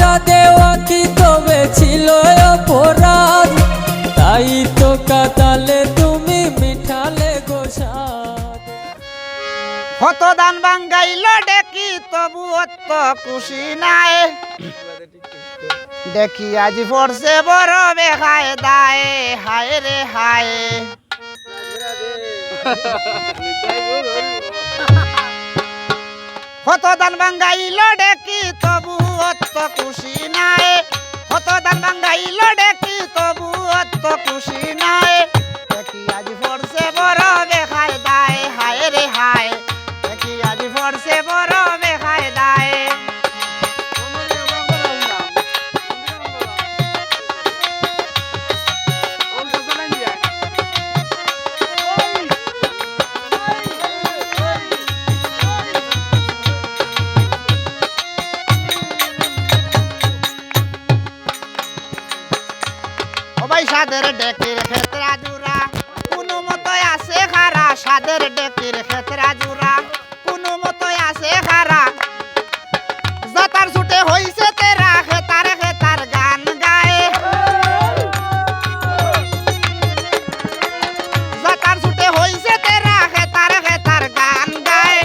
ভালোবাসা দেওয়া কি তবে ছিল অপরাধ? তাই তো কাতালে তুমি মিঠালে গোসাদ। কত দান বাঙ্গাইল ডেকি তবু অত খুশি নাই, দেখি আজ পড়ছে বড় বেখায় দায়, হায় রে হায়। কত দান বাঙ্গাইল ডেকি তবু অত খুশি নাই, কত দান বাঙ্গাইল ডেকি তবু অত খুশি নাই, দেখি আজ পড়ছে বড় বেখায় দায়, হায় রে হায়। দেখি আজ পড়ছে বড় বেখায় দায়। সাদের ডেকির ক্ষেত্রা জুড়া কোনো মতোই আছে খারা, সাদের ডেকির ক্ষেত্রা জুড়া কোনো মতোই আছে খারা, যাতার ছুটে হইছে তেরা খেতার খেতার গান গায়, যাতার ছুটে হইছে তেরা খেতার খেতার গান গায়,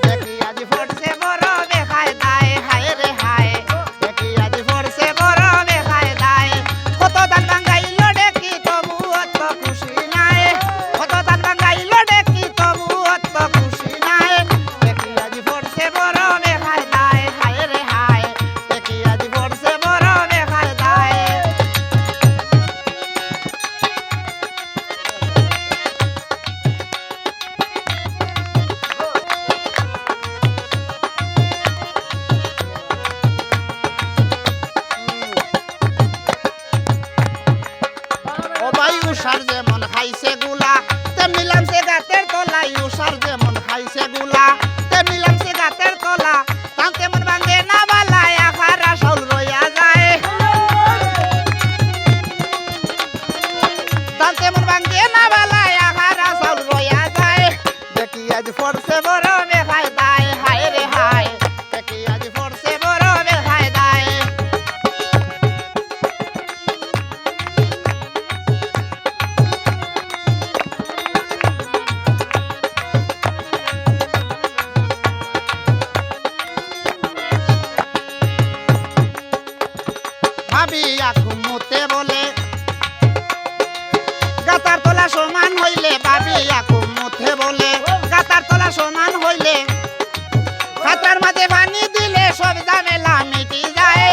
দেখি আজ পড়ছে বড় বেখায় দায়, হায় রে হায়। দেখি আজ পড়ছে বড় বেখায় দায়। কত দান বাঙ্গাইল ডেকি তবু অত খুশি নাই, কত দান বাঙ্গাইল ডেকি তবু অত খুশি নাই, দেখি আজ পড়ছে বড় বেখায় দায়, হায় রে হায়। দেখি আজ পড়ছে বড় বেখায় দায়। ও ভাই উষার যেমন খাইছে গুলা তেমনি লাগছে গাতের তলায়, উষার যেমন খাইছে গুলা তেমনি লাগছে গাতের তলা, তাও তেমন ভাঙে না বালায়, আখারা চাউল রইয়া যায়, তাও তেমন ভাঙে না বালায়, আখারা চাউল রইয়া যায়, দেখি আজ পড়ছে বড় বেখায় দায়, হায় রে হায়। দেখি আজ পড়ছে বড় বেখায় দায়। ভাবিয়া ঘুমোতে বলে গাতার তলা সমান হইলে, ভাবিয়া ঘুমোতে বলে গাতার তলা সমান হইলে, খাতার মাঝে পানি দিলে সব ঝামেলা মিটি যায়,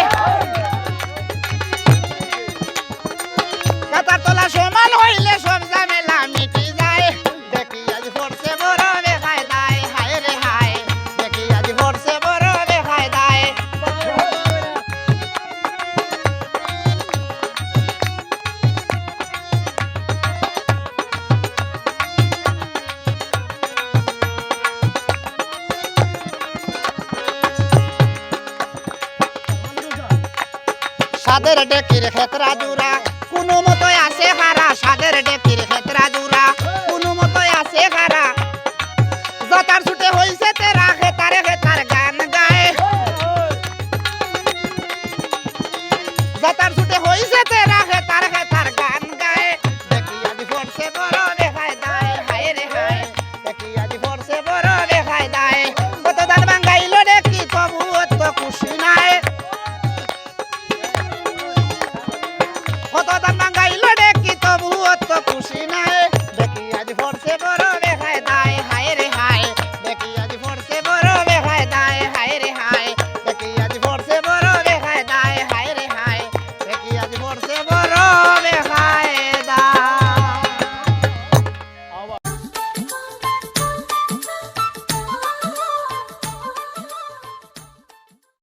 গাতার তলা সমান হইলে সব ঝামেলা মিটি যায়, দেখি আজ পড়ছে বড় বেখায় দায়, হায় রে হায়। দেখি আজ পড়ছে বড় বেখায় দায়। সাদের ডেকির ক্ষেত্রা জুড়া কোনো মতোই আছে খারা, সাদের ডেকির ক্ষেত্রা জুড়া কোনো মতোই আছে খারা, যাতার ছুটে হইছে তেরা খেতারে খেতার গান গায়, যাতার ছুটে হইছে তেরা